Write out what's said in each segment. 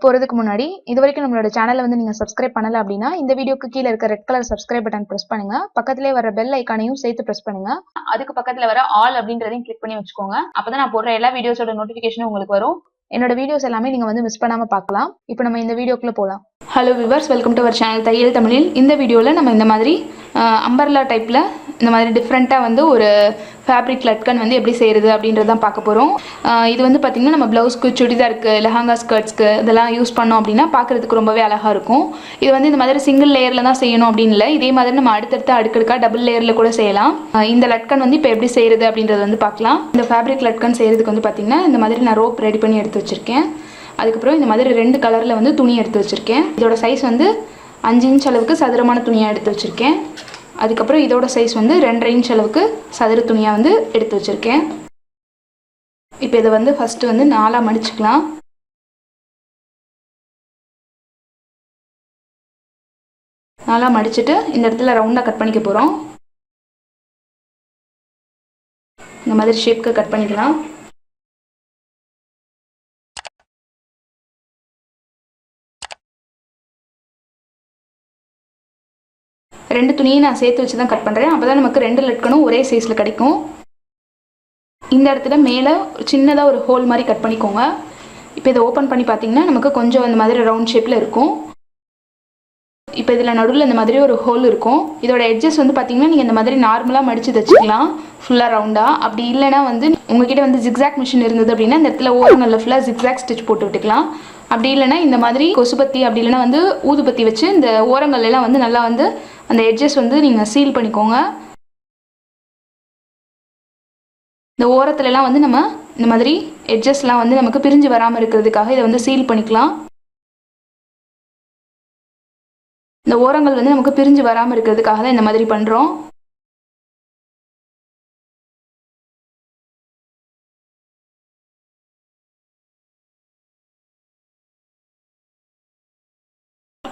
போறதுக்கு முன்னாடி இதுவரைக்கும் நம்மளோட சேனலை வந்து நீங்க சப்ஸ்கிரைப் பண்ணல அப்படின்னா இந்த வீடியோக்கு கீழே இருக்க red colour subscribe button press பண்ணுங்க. பக்கத்திலே வர பெல் ஐக்கானையும் சேர்த்து பிரஸ் பண்ணுங்க. அதுக்கு பக்கத்துல வர ஆல் அப்படின்றதையும் கிளிக் பண்ணி வச்சுக்கோங்க. அப்பதான் நான் போடுற எல்லா வீடியோஸோட நோட்டிபிகேஷனும் உங்களுக்கு வரும். என்னோட வீடியோஸ் எல்லாமே நீங்க வந்து மிஸ் பண்ணாம பார்க்கலாம். இப்போ நம்ம இந்த வீடியோக்குள்ள போலாம். Hello viewers, welcome to our channel தையல் தமிழில். இந்த வீடியோவில் நம்ம இந்த மாதிரி அம்பர்லா டைப்பில் இந்த மாதிரி டிஃப்ரெண்ட்டாக வந்து ஒரு ஃபேப்ரிக் லட்கன் வந்து எப்படி செய்கிறது அப்படின்றது தான் பார்க்க போகிறோம். இது வந்து பார்த்திங்கன்னா நம்ம ப்ளவுஸ்க்கு, சுடிதாருக்கு, லெஹங்கா ஸ்கர்ட்ஸ்க்கு இதெல்லாம் யூஸ் பண்ணோம் அப்படின்னா பார்க்குறதுக்கு ரொம்பவே அழகாக இருக்கும். இது வந்து இந்த மாதிரி சிங்கிள் லேயரில் தான் செய்யணும் அப்படின்னு இல்லை, இதே மாதிரி நம்ம அடுத்தடுத்து அடுக்கடுக்காக டபுள் லேயரில் கூட செய்யலாம். இந்த லட்கன் வந்து இப்போ எப்படி செய்கிறது அப்படின்றது வந்து பார்க்கலாம். இந்த ஃபேப்ரிக் லட்கன் செய்கிறதுக்கு வந்து பார்த்திங்கன்னா இந்த மாதிரி நான் ரோப் ரெடி பண்ணி எடுத்து வச்சுருக்கேன். அதுக்கப்புறம் இந்த மாதிரி 2 கலரில் வந்து துணி எடுத்து வச்சுருக்கேன். இதோட சைஸ் வந்து 5 இன்ச் அளவுக்கு சதுரமான துணியாக எடுத்து வச்சுருக்கேன். அதுக்கப்புறம் இதோட சைஸ் வந்து 2.5 இன்ச் அளவுக்கு சதுர துணியாக வந்து எடுத்து வச்சுருக்கேன். இப்போ இதை வந்து ஃபஸ்ட்டு வந்து 4ஆக மடிச்சுக்கலாம். நாலாக மடிச்சுட்டு இந்த இடத்துல ரவுண்டாக கட் பண்ணிக்க போகிறோம். இந்த மாதிரி ஷேப்க்கு கட் பண்ணிக்கலாம். ரெண்டு துணியை நான் சேர்த்து வச்சு தான் கட் பண்ணுறேன். அப்போ தான் நமக்கு 2 லட்கனும் ஒரே சைஸில் கிடைக்கும். இந்த இடத்துல மேலே சின்னதாக ஒரு ஹோல் மாதிரி கட் பண்ணிக்கோங்க. இப்போ இதை ஓப்பன் பண்ணி பார்த்தீங்கன்னா நமக்கு கொஞ்சம் இந்த மாதிரி ரவுண்ட் ஷேப்பில் இருக்கும். இப்போ இதில் நடுவில் இந்த மாதிரி ஒரு ஹோல் இருக்கும். இதோட எட்ஜஸ் வந்து பார்த்தீங்கன்னா நீங்கள் இந்த மாதிரி நார்மலாக மடித்து தைச்சிக்கலாம் ஃபுல்லாக ரவுண்டாக. அப்படி இல்லைனா வந்து உங்ககிட்ட வந்து ஜிக்ஸாக் மிஷின் இருந்தது அப்படின்னா இந்த இடத்துல ஓரங்களில் ஃபுல்லாக ஜிக்ஸாக் ஸ்டிச் போட்டு விட்டுக்கலாம். அப்படி இல்லைனா இந்த மாதிரி கொசுபத்தி அப்படி இல்லைனா வந்து ஊதுபத்தி வச்சு இந்த ஓரங்கள்லாம் வந்து நல்லா வந்து அந்த எட்ஜஸ் வந்து நீங்கள் சீல் பண்ணிக்கோங்க. இந்த ஓரத்துலலாம் வந்து நம்ம இந்த மாதிரி எட்ஜஸ்லாம் வந்து நமக்கு பிரிஞ்சு வராமல் இருக்கிறதுக்காக இதை வந்து சீல் பண்ணிக்கலாம். இந்த ஓரங்கள் வந்து நமக்கு பிரிஞ்சு வராமல் இருக்கிறதுக்காக தான் இந்த மாதிரி பண்ணுறோம்.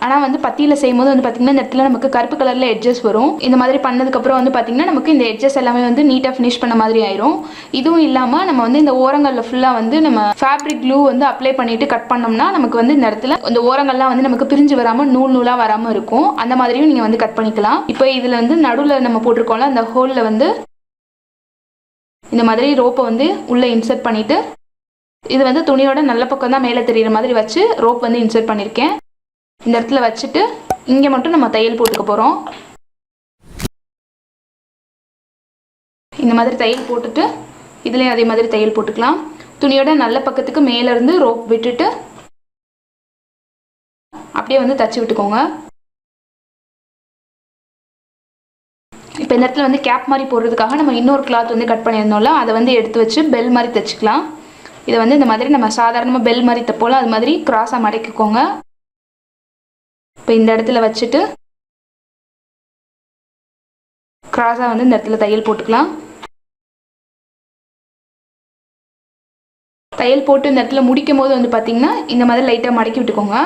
ஆனால் வந்து பத்தியில் செய்யும்போது வந்து பார்த்திங்கன்னா இந்த இடத்துல நமக்கு கருப்பு கலரில் எட்ஜஸ் வரும். இந்த மாதிரி பண்ணதுக்கப்புறம் வந்து பார்த்திங்கன்னா நமக்கு இந்த எட்ஜஸ் எல்லாமே வந்து நீட்டாக ஃபினிஷ் பண்ண மாதிரி ஆயிரும். இதுவும் இல்லாமல் நம்ம வந்து இந்த ஓரங்களில் ஃபுல்லாக வந்து நம்ம ஃபேப்ரிக் க்ளூ வந்து அப்ளை பண்ணிவிட்டு கட் பண்ணோம்னா நமக்கு வந்து இந்த இடத்துல இந்த ஓரங்கள்லாம் வந்து நமக்கு பிரிஞ்சு வராமல் நூலாக வராமல் இருக்கும். அந்த மாதிரியும் நீங்கள் வந்து கட் பண்ணிக்கலாம். இப்போ இதில் வந்து நடுவில் நம்ம போட்டிருக்கோம்ல அந்த ஹோலில் வந்து இந்த மாதிரி ரோப்பை வந்து உள்ளே இன்சர்ட் பண்ணிவிட்டு இது வந்து துணியோட நல்ல பக்கம் தான் மேலே தெரிகிற மாதிரி வச்சு ரோப் வந்து இன்சர்ட் பண்ணியிருக்கேன். இந்த இடத்துல வச்சுட்டு இங்கே மட்டும் நம்ம தையல் போட்டுக்க போகிறோம். இந்த மாதிரி தையல் போட்டுட்டு இதுலேயும் அதே மாதிரி தையல் போட்டுக்கலாம். துணியோட நல்ல பக்கத்துக்கு மேலேருந்து ரோப் விட்டுட்டு அப்படியே வந்து தச்சு விட்டுக்கோங்க. இப்போ இந்த இடத்துல வந்து கேப் மாதிரி போடுறதுக்காக நம்ம இன்னொரு கிளாத் வந்து கட் பண்ணியிருந்தோம்ல அதை வந்து எடுத்து வச்சு பெல் மாதிரி தைச்சிக்கலாம். இதை வந்து இந்த மாதிரி நம்ம சாதாரணமாக பெல் மாதிரி தைப்போல அது மாதிரி கிராஸாக மடக்கிக்கோங்க. இப்போ இந்த இடத்துல வச்சுட்டு கிராஸாக வந்து இந்த இடத்துல தையல் போட்டுக்கலாம். தையல் போட்டு இந்த இடத்துல முடிக்கும் போது வந்து பார்த்தீங்கன்னா இந்த மாதிரி லைட்டாக மடக்கி விட்டுக்கோங்க.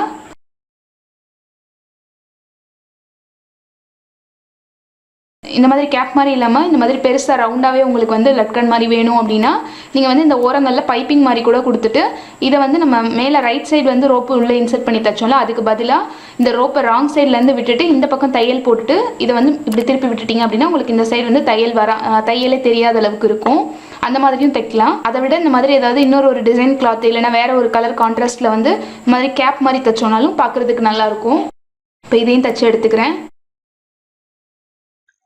இந்த மாதிரி கேப் மாதிரி இல்லாமல் இந்த மாதிரி பெருசாக ரவுண்டாகவே உங்களுக்கு வந்து லட்கன் மாதிரி வேணும் அப்படின்னா நீங்கள் வந்து இந்த ஓரங்களில் பைப்பிங் மாதிரி கூட கொடுத்துட்டு இதை வந்து நம்ம மேலே ரைட் சைடு வந்து ரோப்பு உள்ளே இன்சர்ட் பண்ணி தைச்சோம்ல அதுக்கு பதிலாக இந்த ரோப்பை ராங் சைட்லேருந்து விட்டுட்டு இந்த பக்கம் தையல் போட்டுட்டு இதை வந்து இப்படி திருப்பி விட்டுட்டிங்க அப்படின்னா உங்களுக்கு இந்த சைடு வந்து தையலே தெரியாத அளவுக்கு இருக்கும். அந்த மாதிரியும் தைக்கலாம். அதை விட இந்த மாதிரி ஏதாவது இன்னொரு டிசைன் கிளாத் இல்லைன்னா வேற ஒரு கலர் கான்ட்ராஸ்ட்டில் வந்து இந்த மாதிரி கேப் மாதிரி தைச்சோனாலும் பார்க்குறதுக்கு நல்லாயிருக்கும். இப்போ இதையும் தைச்சி எடுத்துக்கிறேன்.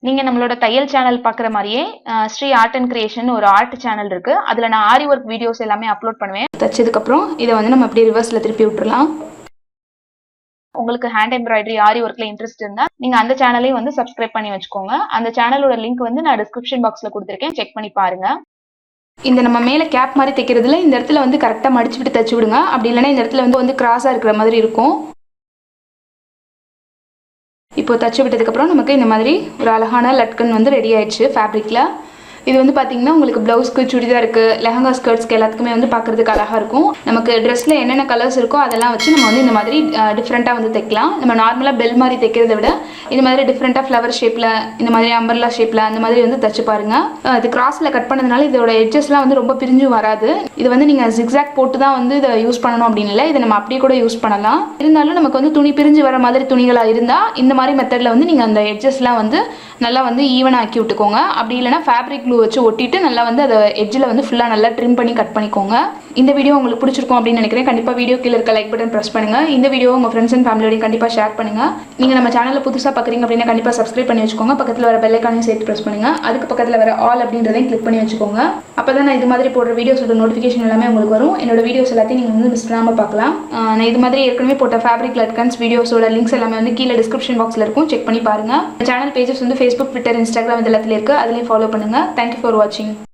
நீங்க நம்மளோட தையல் சேனல் பாக்குற மாதிரியே ஸ்ரீ ஆர்ட் அண்ட் கிரியேஷன் ஒரு ஆர்ட் சேனல் இருக்கு. அதுல நான் ஆரி ஒர்க் வீடியோஸ் எல்லாமே அப்லோட் பண்ணுவேன். தச்சதுக்கு அப்புறம் இதை வந்து நம்ம அப்படியே ரிவர்ஸ்ல திருப்பி விட்டுறலாம். உங்களுக்கு ஹேண்ட் எம்ப்ராய்டரி ஆரி ஒர்க்ல இன்ட்ரெஸ்ட் இருந்தா நீங்க அந்த சேனலையும் வந்து சப்ஸ்கிரைப் பண்ணி வச்சுக்கோங்க. அந்த சேனலோட லிங்க் வந்து நான் டிஸ்கிரிப்ஷன் பாக்ஸ்ல கொடுத்துருக்கேன், செக் பண்ணி பாருங்க. இந்த நம்ம மேல கேப் மாதிரி தைக்கிறதுல இந்த இடத்துல வந்து கரெக்டா மடிச்சு விட்டு தச்சு விடுங்க. அப்படி இல்லைன்னா இந்த இடத்துல வந்து கிராஸா இருக்கிற மாதிரி இருக்கும். இப்போ தச்சு விட்டதுக்கப்புறம் நமக்கு இந்த மாதிரி ஒரு அழகான லட்கன் வந்து ரெடி ஆயிடுச்சு ஃபேப்ரிக்கில். இது வந்து பார்த்தீங்கன்னா உங்களுக்கு ப்ளவுஸ்க்கு சுடிதாருக்கு லெஹங்கா ஸ்கர்ட்ஸ்க்கு எல்லாத்துக்குமே வந்து பார்க்குறதுக்கு அழகாக இருக்கும். நமக்கு ட்ரெஸ்ஸில் என்னென்ன கலர்ஸ் இருக்கோ அதெல்லாம் வச்சு நம்ம வந்து இந்த மாதிரி டிஃப்ரெண்ட்டாக வந்து தைக்கலாம். நம்ம நார்மலாக பெல் மாதிரி தைக்கிறத விட இந்த மாதிரி டிஃப்ரெண்ட்டாக ஃப்ளவர் ஷேப்பில் இந்த மாதிரி அம்பர்லா ஷேப்பில் அந்த மாதிரி வந்து தச்சு பாருங்க. இது கிராஸில் கட் பண்ணதுனால இதோட எட்ஜஸ்லாம் வந்து ரொம்ப பிரிஞ்சும் வராது. இது வந்து நீங்கள் ஜிக்ஸாக் போட்டு தான் வந்து இதை யூஸ் பண்ணணும் அப்படின்னு இல்லை, இதை நம்ம அப்படியே கூட யூஸ் பண்ணலாம். இருந்தாலும் நமக்கு வந்து துணி பிரிஞ்சு வர மாதிரி துணிகளாக இருந்தால் இந்த மாதிரி மெத்தடில் வந்து நீங்கள் அந்த எட்ஜஸ்லாம் வந்து நல்லா வந்து ஈவனாக ஆக்கி விட்டுக்கோங்க. அப்படி இல்லைனா ஃபேப்ரிக் க்ளூ வச்சு ஒட்டிட்டு நல்லா வந்து அதை எட்ஜில் வந்து ஃபுல்லாக நல்லா ட்ரிம் பண்ணி கட் பண்ணிக்கோங்க. இந்த வீடியோ உங்களுக்கு பிடிச்சிருக்கும் அப்படின்னு நினைக்கிறேன். கண்டிப்பாக வீடியோ கீழே இருக்க லைக் பட்டன் ப்ரெஸ் பண்ணுங்கள். இந்த வீடியோ உங்கள் ஃப்ரெண்ட்ஸ் அண்ட் ஃபேமிலியோடையும் கண்டிப்பாக ஷேர் பண்ணுங்கள். நீங்கள் நம்ம சேனலில் புதுசாக பார்க்குறீங்க அப்படின்னா கண்டிப்பாக சப்ஸ்கிரைப் பண்ணி வச்சுக்கோங்க. பக்கத்தில் வர பெல் ஐகானையும் சேர்த்து ப்ரெஸ் பண்ணுங்கள். அதுக்கு பக்கத்தில் வர ஆல் அப்படின்றதையும் கிளிக் பண்ணி வச்சுக்கோங்க. அப்போ தான் நான் இது மாதிரி போடுற வீடியோஸோட நோட்டிஃபிகேஷன் எல்லாமே உங்களுக்கு வரும். என்னோட வீடியோஸ் எல்லாத்தையும் நீங்கள் வந்து மிஸ் பண்ணாமல் பார்க்கலாம். நான் இது மாதிரி ஏற்கனவே போட்ட ஃபேப்ரிக் லட்கன்ஸ் வீடியோஸோட லிங்க்ஸ் எல்லாமே வந்து கீழே டிஸ்கிரிப்ஷன் பாக்ஸில் இருக்கும், செக் பண்ணி பாருங்கள். சேனல் பேஜஸ் வந்து ஃபேஸ்புக், ட்விட்டர், இன்ஸ்டாகிராம் இது எல்லாத்துலேயும் இருக்குது, அதுலேயும் ஃபாலோ பண்ணுங்கள். தேங்க்யூ ஃபார் வாட்சிங்.